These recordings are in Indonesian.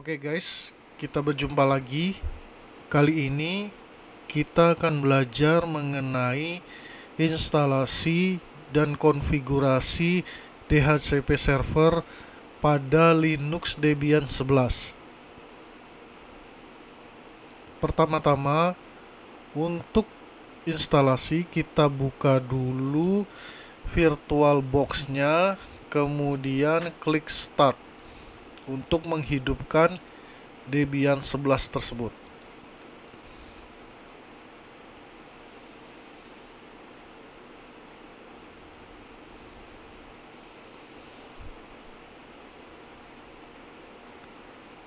Oke guys, kita berjumpa lagi. Kali ini kita akan belajar mengenai instalasi dan konfigurasi DHCP server pada Linux Debian 11. Pertama-tama, untuk instalasi kita buka dulu VirtualBox-nya, kemudian klik Start untuk menghidupkan Debian 11 tersebut.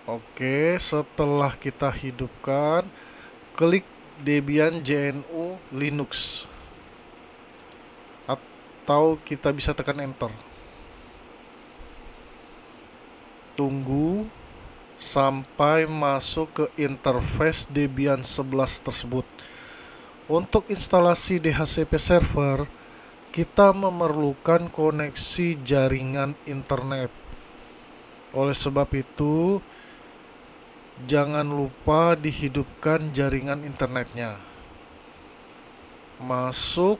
Oke, setelah kita hidupkan, klik Debian GNU Linux, atau kita bisa tekan enter. Tunggu sampai masuk ke interface Debian 11 tersebut. Untuk instalasi DHCP server, kita memerlukan koneksi jaringan internet. Oleh sebab itu, jangan lupa dihidupkan jaringan internetnya. Masuk,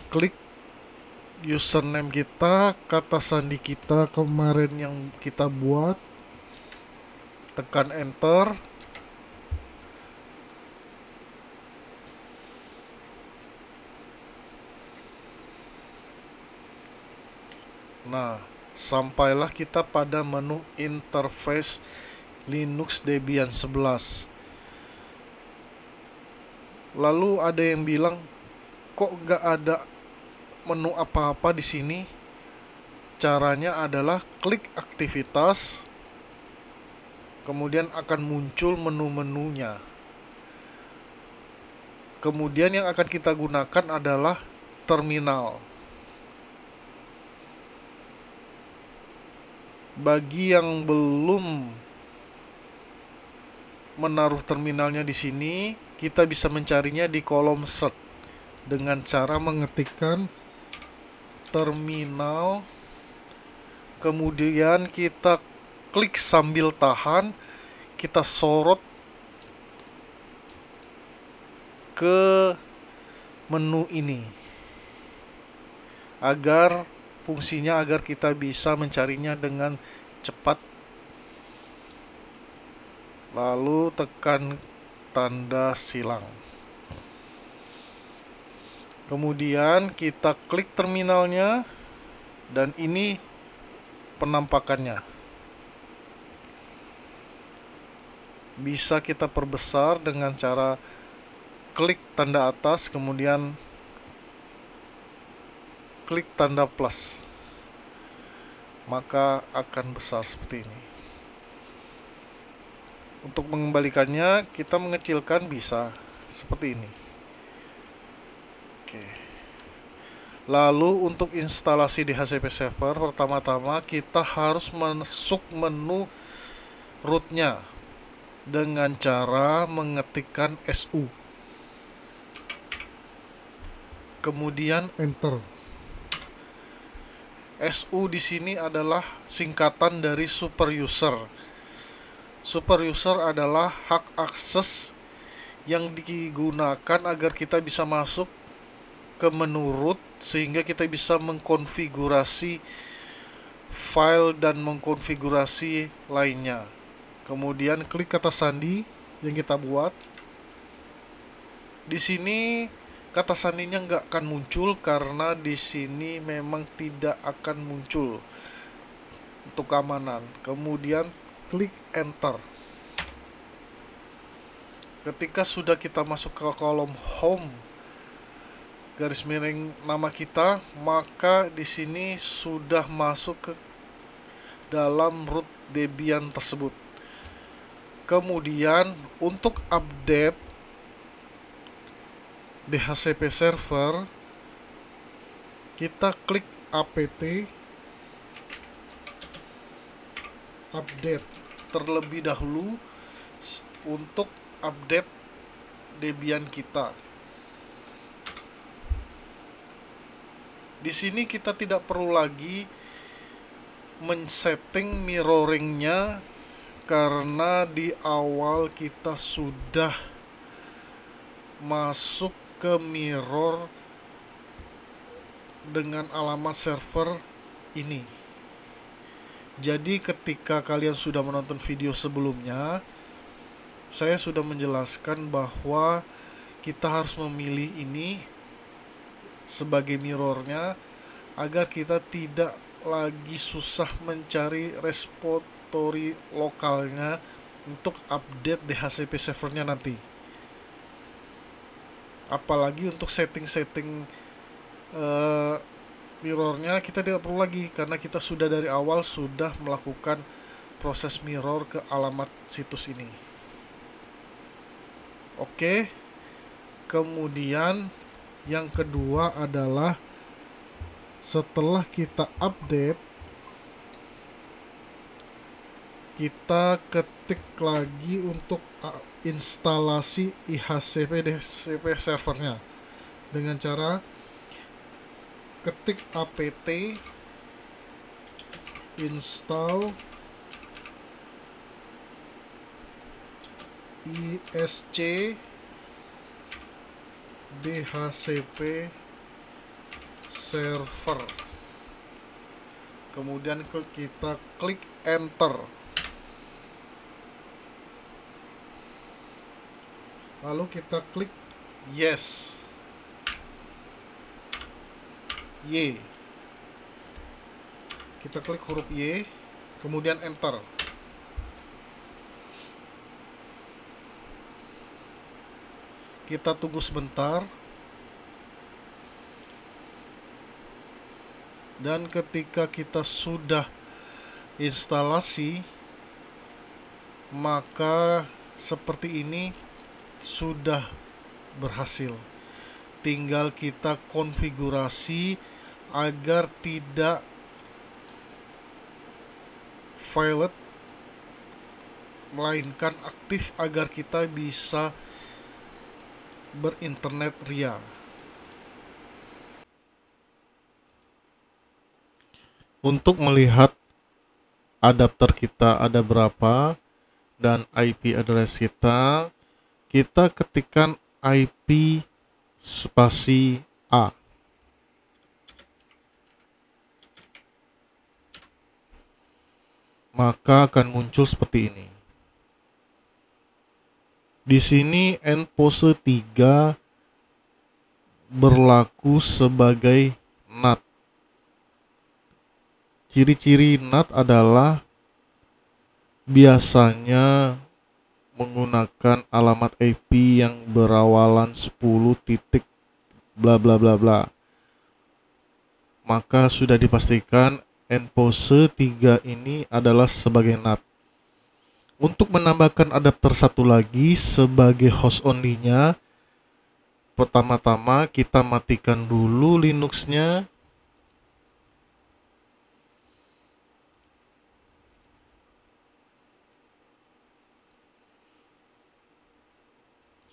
klik username kita, kata sandi kita kemarin yang kita buat, tekan enter. Nah, sampailah kita pada menu interface Linux Debian 11. Lalu ada yang bilang, kok nggak ada menu apa-apa di sini? Caranya adalah klik aktivitas, kemudian akan muncul menu-menunya. Kemudian yang akan kita gunakan adalah terminal. Bagi yang belum menaruh terminalnya di sini, kita bisa mencarinya di kolom search dengan cara mengetikkan terminal, kemudian kita klik sambil tahan, kita sorot ke menu ini agar fungsinya agar kita bisa mencarinya dengan cepat. Lalu tekan tanda silang. Kemudian kita klik terminalnya, dan ini penampakannya. Bisa kita perbesar dengan cara klik tanda atas, kemudian klik tanda plus, maka akan besar seperti ini. Untuk mengembalikannya, kita mengecilkan bisa seperti ini. Oke. Lalu untuk instalasi DHCP server, pertama-tama kita harus masuk menu rootnya dengan cara mengetikkan SU, kemudian enter. SU di sini adalah singkatan dari super user. Super user adalah hak akses yang digunakan agar kita bisa masuk ke menu root, sehingga kita bisa mengkonfigurasi file dan mengkonfigurasi lainnya. Kemudian klik kata sandi yang kita buat. Di sini kata sandinya nggak akan muncul karena di sini memang tidak akan muncul untuk keamanan. Kemudian klik enter. Ketika sudah kita masuk ke kolom home garis miring nama kita, maka di sini sudah masuk ke dalam root Debian tersebut. Kemudian untuk update DHCP server, kita klik apt update terlebih dahulu untuk update Debian kita. Di sini kita tidak perlu lagi men-setting mirroringnya, karena di awal kita sudah masuk ke mirror dengan alamat server ini. Jadi ketika kalian sudah menonton video sebelumnya, saya sudah menjelaskan bahwa kita harus memilih ini sebagai mirrornya agar kita tidak lagi susah mencari repository lokalnya untuk update DHCP servernya nanti. Apalagi untuk setting-setting mirrornya kita tidak perlu lagi, karena kita sudah dari awal sudah melakukan proses mirror ke alamat situs ini. Oke, kemudian yang kedua adalah setelah kita update, kita ketik lagi untuk instalasi IHCP DHCP servernya dengan cara ketik apt install ISC DHCP server, kemudian kita klik enter, lalu kita klik yes, Y, kita klik huruf Y, kemudian enter. Kita tunggu sebentar, dan ketika kita sudah instalasi, maka seperti ini sudah berhasil. Tinggal kita konfigurasi agar tidak violet, melainkan aktif agar kita bisa berinternet ria. Untuk melihat adapter kita ada berapa dan IP address kita, kita ketikkan IP spasi A. Maka akan muncul seperti ini. Di sini npose 3 berlaku sebagai NAT. Ciri-ciri NAT adalah biasanya menggunakan alamat IP yang berawalan 10 titik bla bla bla bla. Maka sudah dipastikan npose 3 ini adalah sebagai NAT. Untuk menambahkan adapter satu lagi sebagai host only-nya, pertama-tama kita matikan dulu Linux-nya.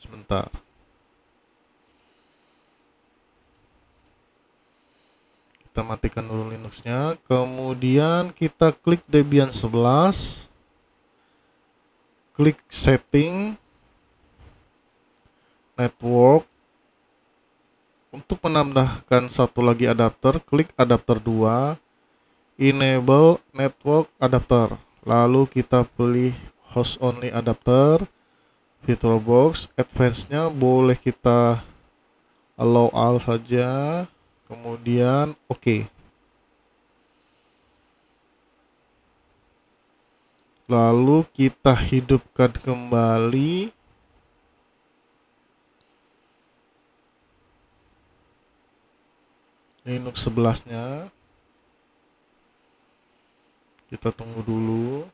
Sebentar. Kita matikan dulu Linux-nya, kemudian kita klik Debian 11. Klik setting, network. Untuk menambahkan satu lagi adapter, klik adapter 2, enable network adapter. Lalu kita pilih host only adapter, VirtualBox, advance-nya boleh kita allow all saja, kemudian oke. Lalu kita hidupkan kembali Linux 11-nya. Kita tunggu dulu.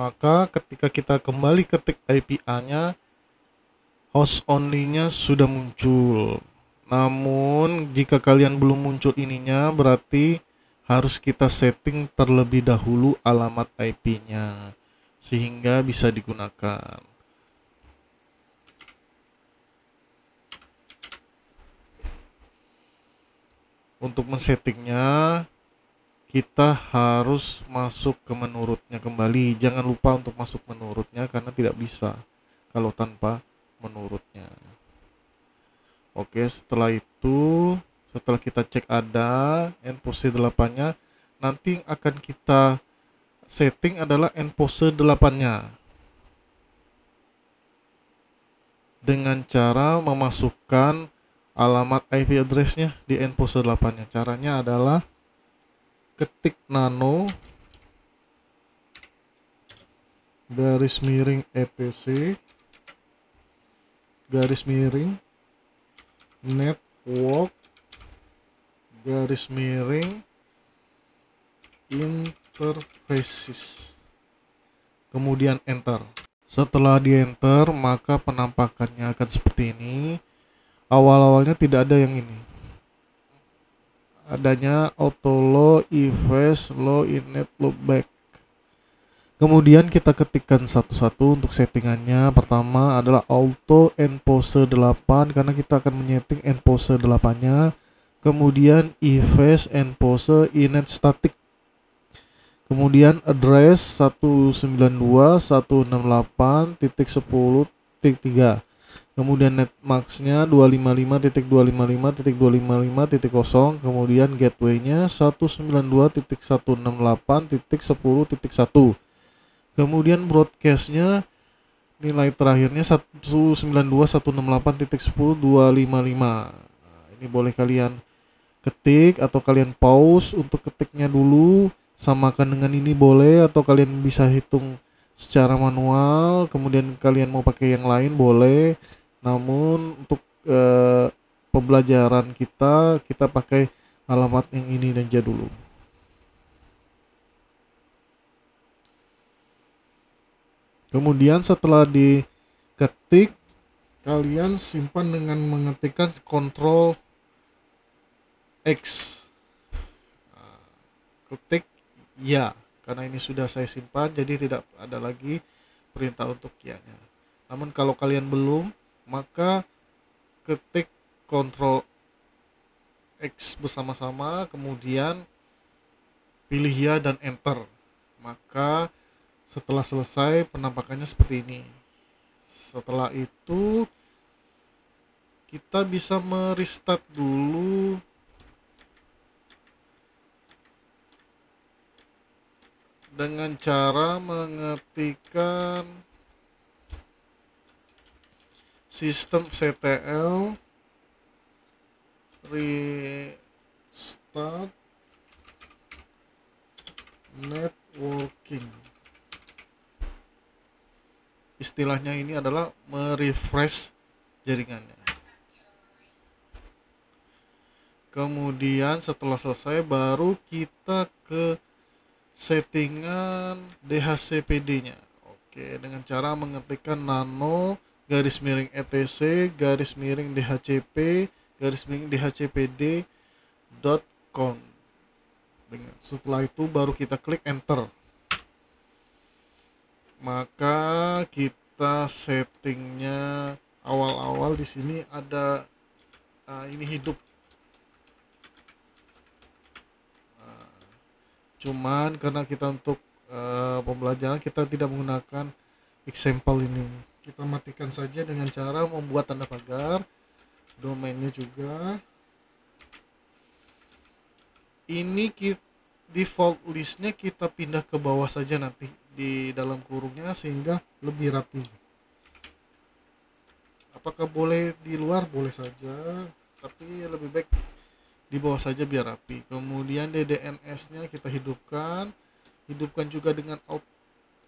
Maka ketika kita kembali ketik IPA-nya, host only-nya sudah muncul. Namun jika kalian belum muncul ininya, berarti harus kita setting terlebih dahulu alamat IP-nya sehingga bisa digunakan. Untuk men-settingnya, kita harus masuk ke menurutnya kembali. Jangan lupa untuk masuk menurutnya karena tidak bisa kalau tanpa menurutnya. Oke, setelah itu, setelah kita cek ada endpose 8-nya, nanti akan kita setting adalah endpose 8-nya dengan cara memasukkan alamat IP address-nya di endpose 8-nya. Caranya adalah ketik nano garis miring etc garis miring network garis miring interfaces, kemudian enter. Setelah di enter, maka penampakannya akan seperti ini. Awal-awalnya tidak ada yang ini, adanya auto low, efface, low, init, loopback. Kemudian kita ketikkan satu-satu untuk settingannya. Pertama adalah auto endpose 8 karena kita akan menyeting endpose 8-nya. Kemudian efface endpose init static. Kemudian address 192.168.10.3. Kemudian netmax-nya 255.255.255.0. Kemudian gateway-nya 192.168.10.1. Kemudian broadcast-nya nilai terakhirnya 192.168.10.255. Ini boleh kalian ketik atau kalian pause untuk ketiknya dulu, samakan dengan ini boleh, atau kalian bisa hitung secara manual, kemudian kalian mau pakai yang lain boleh. Namun untuk pembelajaran kita pakai alamat yang ini aja dulu. Kemudian setelah diketik, kalian simpan dengan mengetikkan Ctrl X. Ketik ya, karena ini sudah saya simpan jadi tidak ada lagi perintah untuk ya-nya. Namun kalau kalian belum, maka ketik Ctrl X bersama-sama, kemudian pilih ya dan enter. Maka setelah selesai penampakannya seperti ini. Setelah itu kita bisa merestart dulu dengan cara mengetikkan systemctl restart networking. Istilahnya ini adalah merefresh jaringannya. Kemudian setelah selesai baru kita ke settingan DHCPD-nya. Oke, dengan cara mengetikkan nano garis miring etc garis miring dhcp garis miring dhcpd.com. Setelah itu baru kita klik enter. Maka kita settingnya awal-awal di sini ada ini hidup. Cuman karena kita untuk pembelajaran kita tidak menggunakan example ini. Kita matikan saja dengan cara membuat tanda pagar. Domainnya juga. Ini default listnya kita pindah ke bawah saja nanti di dalam kurungnya sehingga lebih rapi. Apakah boleh di luar? Boleh saja, tapi lebih baik di bawah saja biar rapi. Kemudian DDNS-nya kita hidupkan juga dengan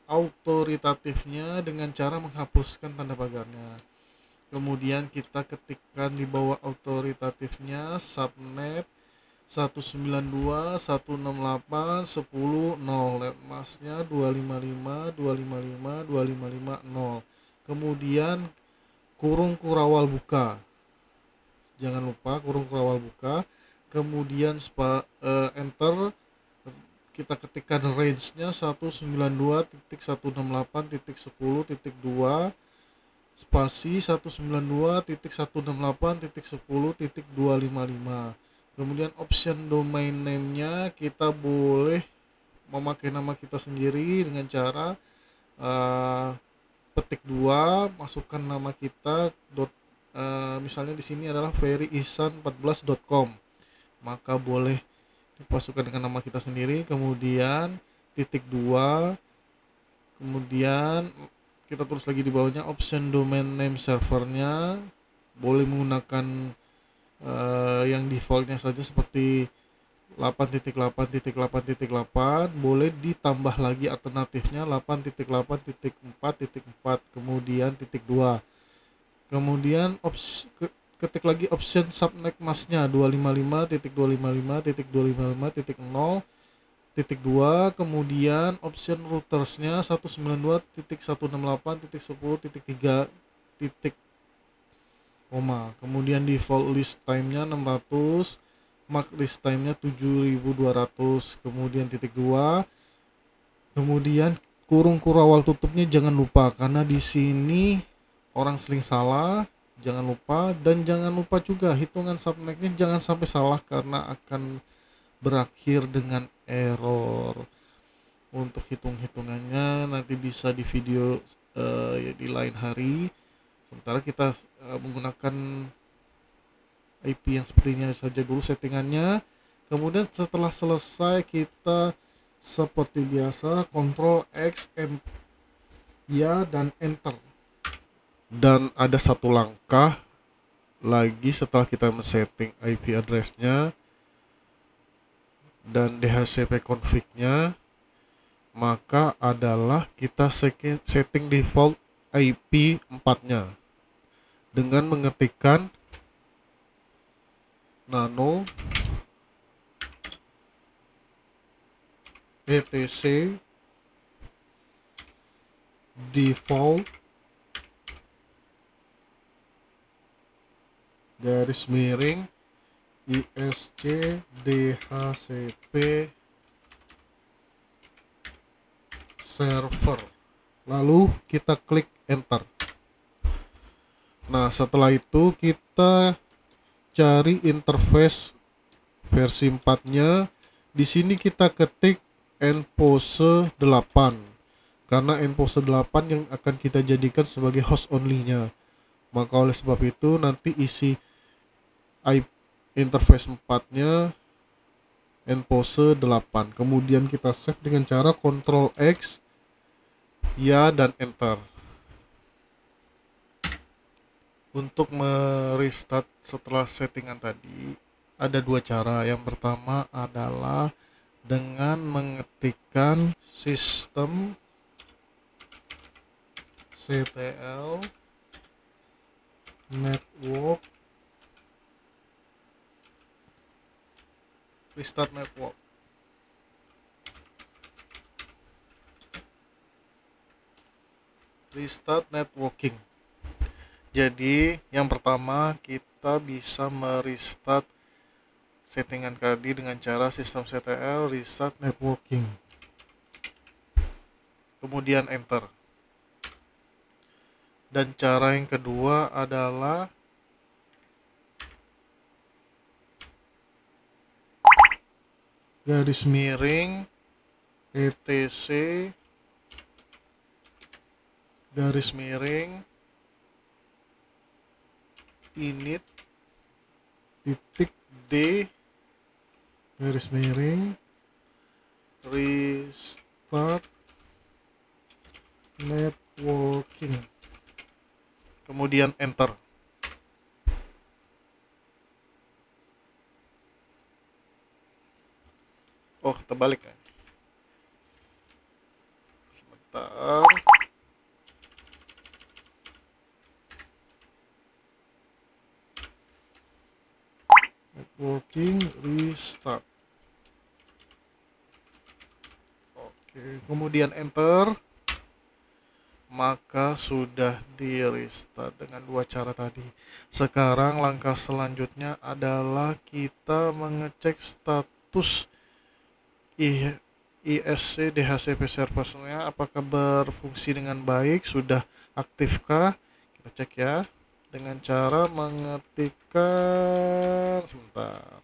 autoritatifnya dengan cara menghapuskan tanda pagarnya. Kemudian kita ketikkan di bawah autoritatifnya subnet 192.168.10.0, LED masknya 255.255.255.0. Kemudian kurung kurawal buka, jangan lupa kurung kurawal buka. Kemudian enter, kita ketikkan range-nya 192.168.10.2 spasi 192.168.10.255. Kemudian option domain name-nya kita boleh memakai nama kita sendiri dengan cara petik 2, masukkan nama kita misalnya di sini adalah ferryisan14.com, maka boleh dimasukkan dengan nama kita sendiri. Kemudian titik 2, kemudian kita tulis lagi di bawahnya option domain name servernya, boleh menggunakan yang defaultnya saja seperti 8.8.8.8, boleh ditambah lagi alternatifnya 8.8.4.4, kemudian titik 2. Kemudian ketik lagi option subnet masknya 255.255.255.0.2, kemudian option routersnya 192.168.10.3, kemudian default list time-nya 600, max list time-nya 7.200, kemudian titik 2. Kemudian kurung kurawal tutupnya jangan lupa, karena di sini orang sering salah, jangan lupa. Dan jangan lupa juga hitungan subnetnya jangan sampai salah, karena akan berakhir dengan error. Untuk hitungannya nanti bisa di video di lain hari. Sementara kita menggunakan IP yang sepertinya saja dulu settingannya. Kemudian setelah selesai, kita seperti biasa Ctrl X dan enter. Dan ada satu langkah lagi setelah kita men-setting IP address-nya dan DHCP config-nya, maka adalah kita setting default IP 4-nya dengan mengetikkan nano etc default _ISC DHCP server, lalu kita klik enter. Nah, setelah itu kita cari interface versi 4-nya. Di sini kita ketik npose 8, karena npose 8 yang akan kita jadikan sebagai host only-nya. Maka oleh sebab itu nanti isi interface 4-nya npose 8. Kemudian kita save dengan cara Ctrl X dan enter. Untuk merestart setelah settingan tadi ada dua cara. Yang pertama adalah dengan mengetikkan sistem ctl network restart network. Restart networking. Jadi yang pertama kita bisa merestart settingan tadi dengan cara sistem ctl restart networking, kemudian enter. Dan cara yang kedua adalah _etc _init .d restart networking, kemudian enter. Oh, terbalik ya. Sebentar. working, restart. Oke, kemudian enter, maka sudah di restart dengan dua cara tadi. Sekarang langkah selanjutnya adalah kita mengecek status ISC DHCP servernya apakah berfungsi dengan baik, sudah aktifkah. Kita cek ya dengan cara mengetikkan sebentar,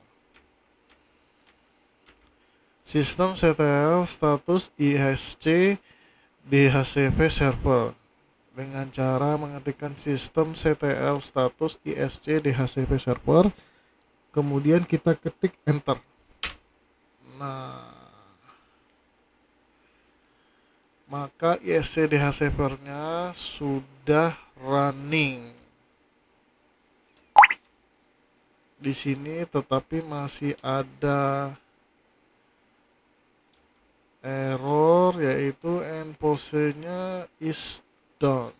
systemctl status ISC DHCP server, dengan cara mengetikkan systemctl status ISC DHCP server, kemudian kita ketik enter. Nah, maka ISC DHCP-nya sudah running di sini, tetapi masih ada error yaitu endpose-nya is down.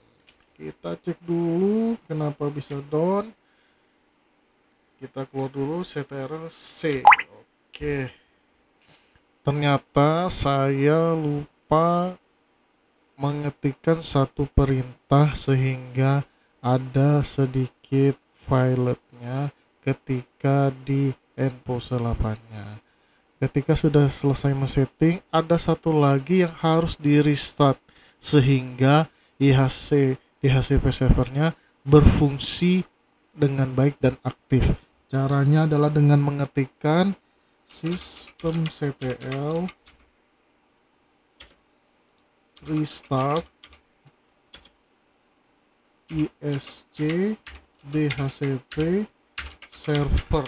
Kita cek dulu kenapa bisa down. Kita keluar dulu ctrl-c. Oke, ternyata saya lupa mengetikkan satu perintah sehingga ada sedikit violetnya ketika di endpose 8-nya. Ketika sudah selesai men-setting, ada satu lagi yang harus di restart sehingga DHCP servernya berfungsi dengan baik dan aktif. Caranya adalah dengan mengetikkan systemctl restart ISC DHCP server.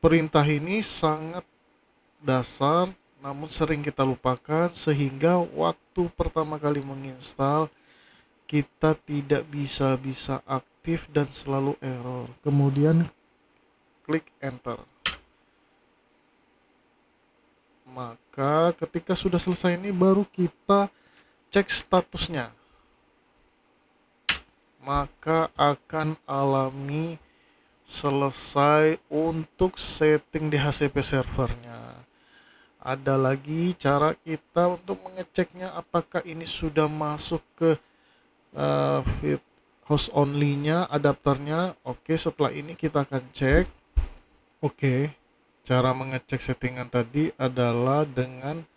Perintah ini sangat dasar namun sering kita lupakan sehingga waktu pertama kali menginstal kita tidak bisa aktif dan selalu error. Kemudian klik enter. Maka ketika sudah selesai ini baru kita cek statusnya. Maka akan alami selesai untuk setting DHCP servernya. Ada lagi cara kita untuk mengeceknya apakah ini sudah masuk ke host only nya, adapternya. Oke, setelah ini kita akan cek. Oke, cara mengecek settingan tadi adalah dengan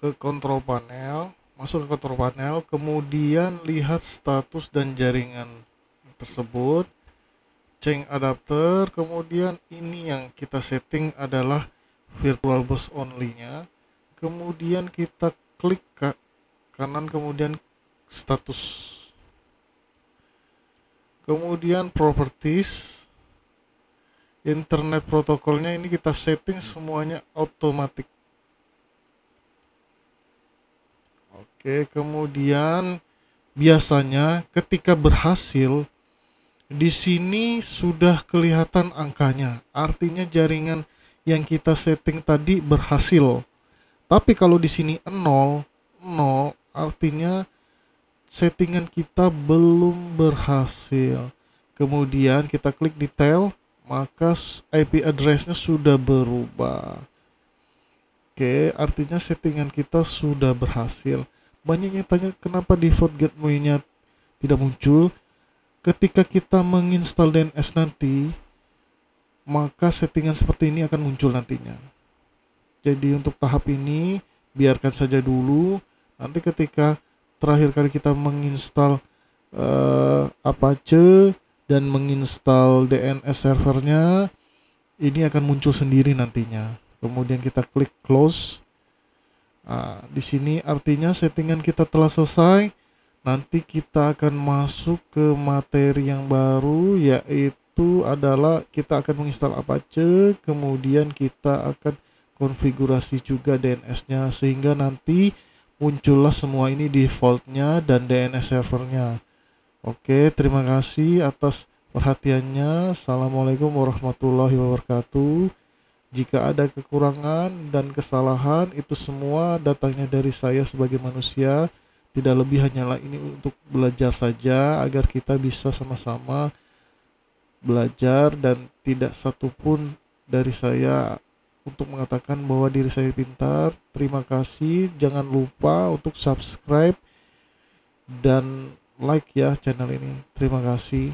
ke control panel, masuk ke control panel, kemudian lihat status dan jaringan tersebut, change adapter, kemudian ini yang kita setting adalah VirtualBox only nya, kemudian kita klik ke kanan, kemudian status, kemudian properties, internet protokolnya ini kita setting semuanya otomatis. Oke, kemudian biasanya ketika berhasil di sini sudah kelihatan angkanya, artinya jaringan yang kita setting tadi berhasil. Tapi kalau di sini 0, artinya settingan kita belum berhasil. Kemudian kita klik detail, maka IP address-nya sudah berubah. Oke, artinya settingan kita sudah berhasil. Banyak yang tanya kenapa default gateway-nya tidak muncul. Ketika kita menginstal DNS nanti, maka settingan seperti ini akan muncul nantinya. Jadi untuk tahap ini biarkan saja dulu. Nanti ketika terakhir kali kita menginstal Apache dan menginstal DNS servernya, ini akan muncul sendiri nantinya. Kemudian kita klik close. Nah, di sini artinya settingan kita telah selesai. Nanti kita akan masuk ke materi yang baru, yaitu adalah kita akan menginstal Apache, kemudian kita akan konfigurasi juga DNS-nya sehingga nanti muncullah semua ini defaultnya dan DNS servernya. Oke, terima kasih atas perhatiannya. Assalamualaikum warahmatullahi wabarakatuh. Jika ada kekurangan dan kesalahan, itu semua datangnya dari saya sebagai manusia. Tidak lebih, hanyalah ini untuk belajar saja agar kita bisa sama-sama belajar, dan tidak satupun dari saya untuk mengatakan bahwa diri saya pintar. Terima kasih, jangan lupa untuk subscribe dan like ya channel ini. Terima kasih.